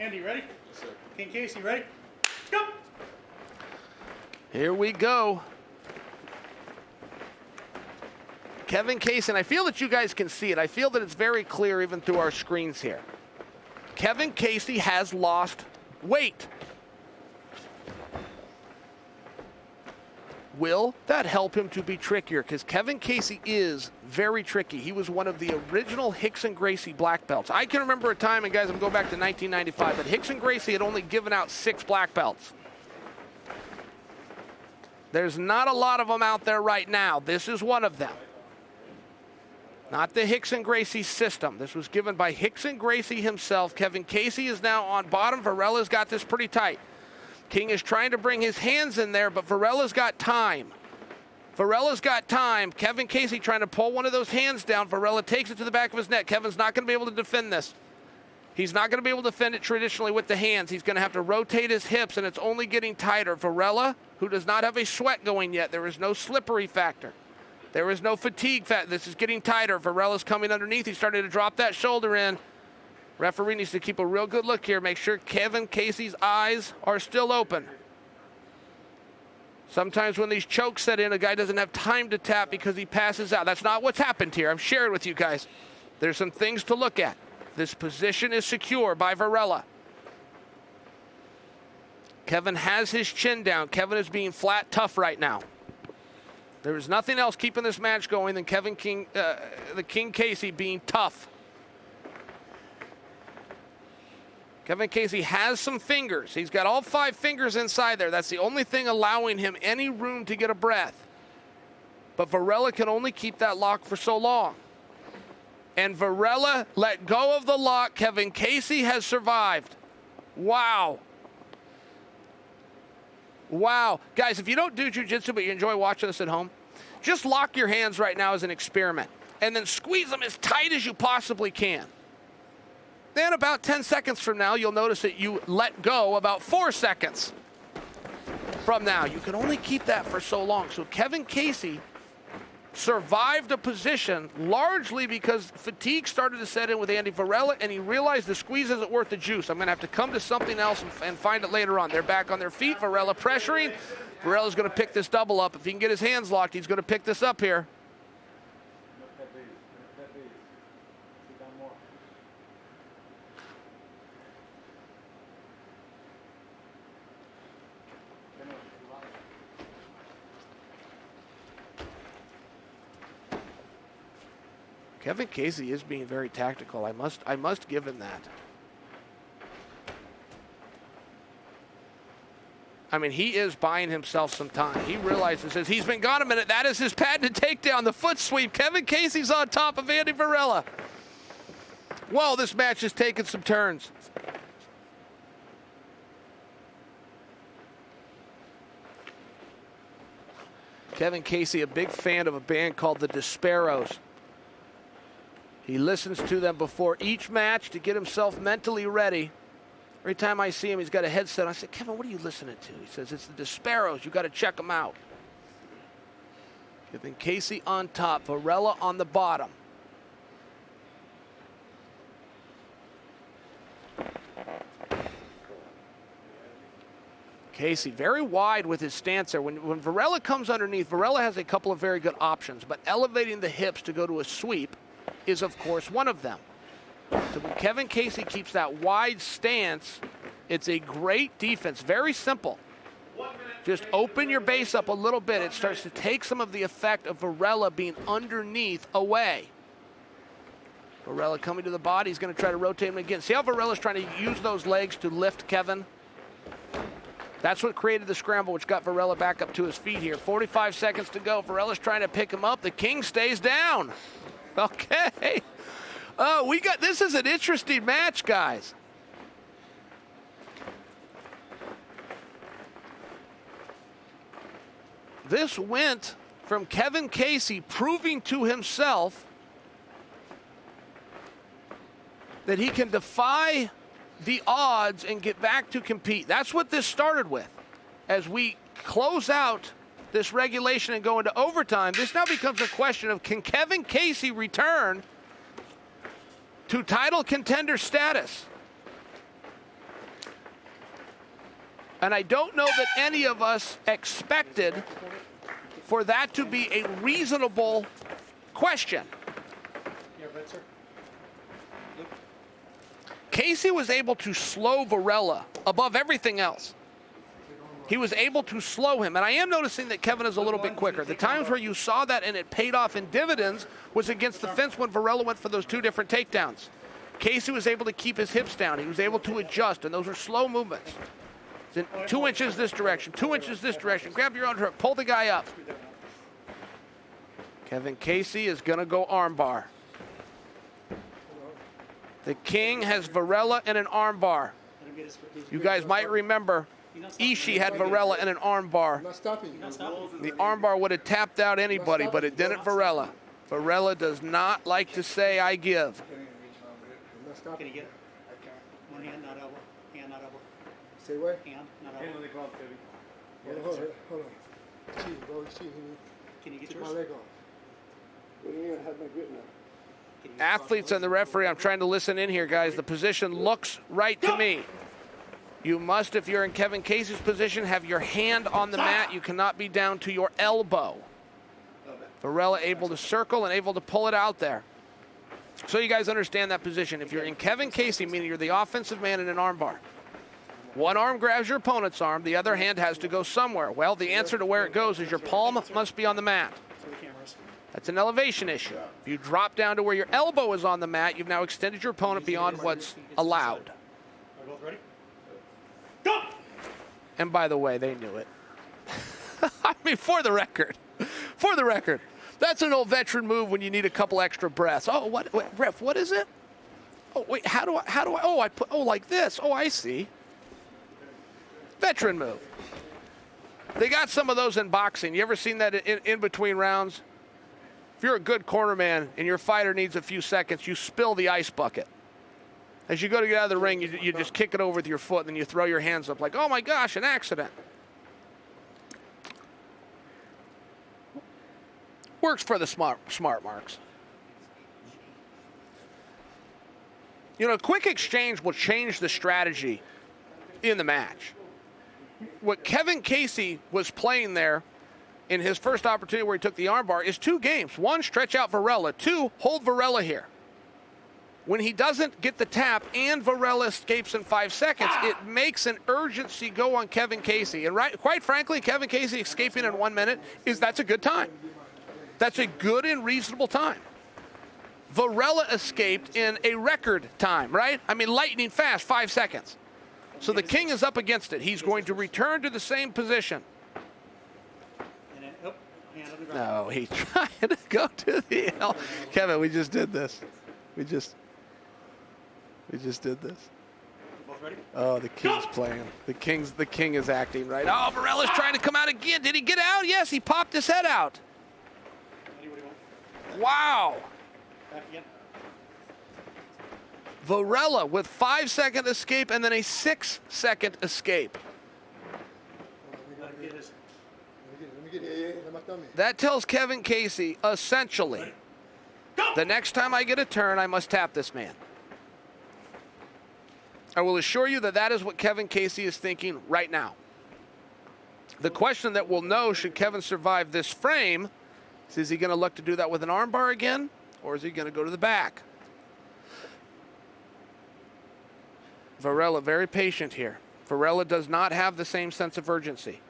Andy, ready? Yes, sir. King Casey, ready? Let's go! Here we go. Kevin Casey, and I feel that you guys can see it. I feel that it's very clear even through our screens here. Kevin Casey has lost weight. Will that help him to be trickier? Because Kevin Casey is very tricky. He was one of the original Rickson Gracie black belts. I can remember a time, and guys, I'm going back to 1995, that Rickson Gracie had only given out 6 black belts. There's not a lot of them out there right now. This is one of them. Not the Rickson Gracie system. This was given by Rickson Gracie himself. Kevin Casey is now on bottom. Varela's got this pretty tight. King is trying to bring his hands in there, but Varela's got time. Varela's got time. Kevin Casey trying to pull one of those hands down. Varela takes it to the back of his neck. Kevin's not going to be able to defend this. He's not going to be able to defend it traditionally with the hands. He's going to have to rotate his hips, and it's only getting tighter. Varela, who does not have a sweat going yet. There is no slippery factor. There is no fatigue factor. This is getting tighter. Varela's coming underneath. He's starting to drop that shoulder in. Referee needs to keep a real good look here. Make sure Kevin Casey's eyes are still open. Sometimes when these chokes set in, a guy doesn't have time to tap because he passes out. That's not what's happened here. I'm sharing with you guys. There's some things to look at. This position is secure by Varela. Kevin has his chin down. Kevin is being flat tough right now. There is nothing else keeping this match going than the King Casey being tough. Kevin Casey has some fingers. He's got all 5 fingers inside there. That's the only thing allowing him any room to get a breath. But Varela can only keep that lock for so long. And Varela let go of the lock. Kevin Casey has survived. Wow. Wow. Guys, if you don't do jiu-jitsu but you enjoy watching this at home, just lock your hands right now as an experiment. And then squeeze them as tight as you possibly can. Then about 10 seconds from now, you'll notice that you let go about 4 seconds from now. You can only keep that for so long. So Kevin Casey survived a position largely because fatigue started to set in with Andy Varela, and he realized the squeeze isn't worth the juice. I'm going to have to come to something else and find it later on. They're back on their feet. Varela pressuring. Varela's going to pick this double up. If he can get his hands locked, he's going to pick this up here. Kevin Casey is being very tactical. I must give him that. I mean, he is buying himself some time. He realizes as he's been gone a minute, that is his patented takedown, the foot sweep. Kevin Casey's on top of Andy Varela. Whoa, this match is taking some turns. Kevin Casey, a big fan of a band called the Desperados. He listens to them before each match to get himself mentally ready. Every time I see him, he's got a headset. I say, Kevin, what are you listening to? He says, it's the Desperados. You got to check them out. Kevin Casey on top, Varela on the bottom. Casey very wide with his stance there. When Varela comes underneath, Varela has a couple of very good options, but elevating the hips to go to a sweep is, of course, one of them. So when Kevin Casey keeps that wide stance, it's a great defense. Very simple. Just open your base up a little bit. It starts to take some of the effect of Varela being underneath away. Varela coming to the body. He's going to try to rotate him again. See how Varela's trying to use those legs to lift Kevin? That's what created the scramble, which got Varela back up to his feet here. 45 seconds to go. Varela's trying to pick him up. The King stays down. Okay. Oh, this is an interesting match, guys. This went from Kevin Casey proving to himself that he can defy the odds and get back to compete. That's what this started with. As we close out this regulation and go into overtime, this now becomes a question of, can Kevin Casey return to title contender status? And I don't know that any of us expected for that to be a reasonable question. Yeah, right, sir. Look. Casey was able to slow Varela above everything else. He was able to slow him. And I am noticing that Kevin is a little bit quicker. The times where you saw that and it paid off in dividends was against the fence when Varela went for those 2 different takedowns. Casey was able to keep his hips down. He was able to adjust, and those are slow movements. 2 inches this direction, 2 inches this direction. Grab your underhook, pull the guy up. Kevin Casey is going to go armbar. The king has Varela in an armbar. You guys might remember Ishii had Varela in an armbar. The armbar would have tapped out anybody, but it didn't Varela. Varela does not like to say, I give. Can you get it? One hand, not elbow. Hand, not elbow. Say what? Hand, not elbow. Hold on. Cheating, bro. He's cheating. Can you get Took yours? my leg off. What do you mean I have my grip now? Can you get Athletes and the referee, I'm trying to listen in here, guys. The position looks right to me. You must, if you're in Kevin Casey's position, have your hand on the mat. You cannot be down to your elbow. Varela able to circle and able to pull it out there. So you guys understand that position. If you're in Kevin Casey, meaning you're the offensive man in an armbar, one arm grabs your opponent's arm, the other hand has to go somewhere. Well, the answer to where it goes is your palm must be on the mat. for the cameras? That's an elevation issue. If you drop down to where your elbow is on the mat, you've now extended your opponent beyond what's allowed. Are we both ready? Go! And by the way, they knew it. I mean, for the record, that's an old veteran move when you need a couple extra breaths. Oh, what ref, what is it? Oh, wait, how do I, like this. Oh, I see. Veteran move. They got some of those in boxing. You ever seen that in between rounds? If you're a good corner man and your fighter needs a few seconds, you spill the ice bucket. As you go to get out of the ring, you just kick it over with your foot, and then you throw your hands up like, oh my gosh, an accident. Works for the smart marks. You know, quick exchange will change the strategy in the match. What Kevin Casey was playing there in his first opportunity where he took the armbar is 2 games. 1, stretch out Varela. 2, hold Varela here. When he doesn't get the tap and Varela escapes in 5 seconds, it makes an urgency go on Kevin Casey. And quite frankly, Kevin Casey escaping in 1 minute, that's a good time. That's a good and reasonable time. Varela escaped in a record time, right? I mean, lightning fast, 5 seconds. So the king is up against it. He's going to return to the same position. And then, oh, hand on the ground. No, he's trying to go to the L. Kevin, we just did this. We just did this. Both ready? Oh, the king's playing. The king is acting right. Oh, Varela's trying to come out again. Did he get out? Yes, he popped his head out. Ready, what do you want? Wow. Back again. Varela with 5-second escape and then a 6-second escape. Let me get this. Let me get it. Yeah, my tummy. That tells Kevin Casey, essentially, the next time I get a turn, I must tap this man. I will assure you that is what Kevin Casey is thinking right now. The question that we'll know, should Kevin survive this frame, is he going to look to do that with an armbar again, or is he going to go to the back? Varela very patient here. Varela does not have the same sense of urgency.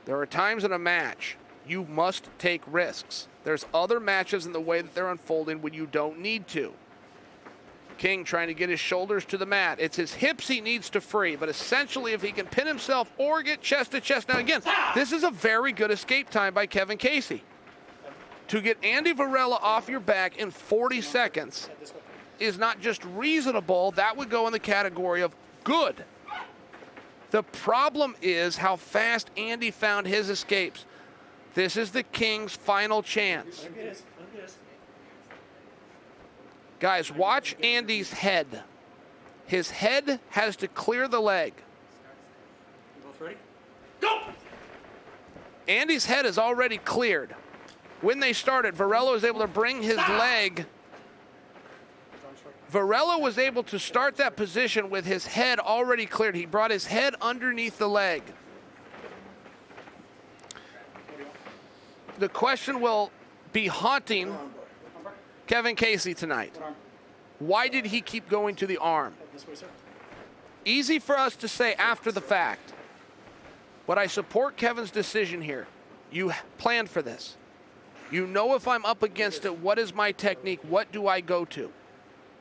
There are times in a match you must take risks. There's other matches in the way that they're unfolding when you don't need to. King trying to get his shoulders to the mat. It's his hips he needs to free, but essentially if he can pin himself or get chest to chest. Now again, this is a very good escape time by Kevin Casey. To get Andy Varela off your back in 40 seconds Head this way. is not just reasonable, that would go in the category of good. The problem is how fast Andy found his escapes. This is the King's final chance. Let me get this. Let me get this. Guys, watch Andy's head. His head has to clear the leg. You both ready? Go! Andy's head is already cleared. When they started, Varela was able to bring his leg Arms straight. Varela was able to start that position with his head already cleared. He brought his head underneath the leg. The question will be haunting Kevin Casey tonight. Why did he keep going to the arm? This way, sir. Easy for us to say after the fact, but I support Kevin's decision here. You planned for this. You know if I'm up against it, what is my technique? What do I go to?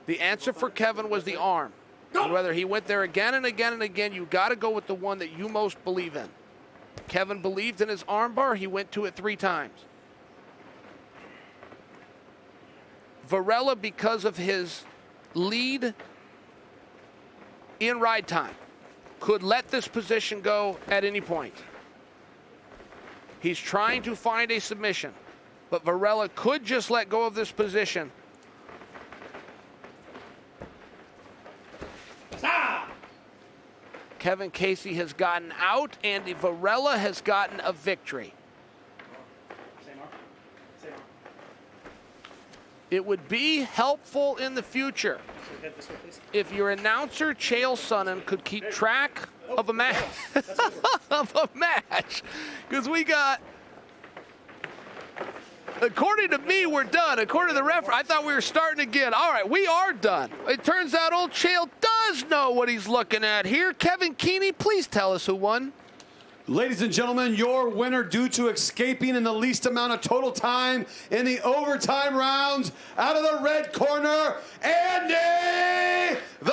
The answer for Kevin was the arm. And whether he went there again and again and again, you got to go with the one that you most believe in. Kevin believed in his arm bar. He went to it 3 times. Varela, because of his lead in ride time, could let this position go at any point. He's trying to find a submission, but Varela could just let go of this position. Kevin Casey has gotten out, and Varela has gotten a victory. It would be helpful in the future if your announcer, Chael Sonnen, could keep track of a match. Because we got, according to me, we're done. According to the referee, I thought we were starting again. All right, we are done. It turns out old Chael does know what he's looking at here. Kevin Keeney, please tell us who won. Ladies and gentlemen, your winner due to escaping in the least amount of total time in the overtime rounds, out of the red corner, Andy the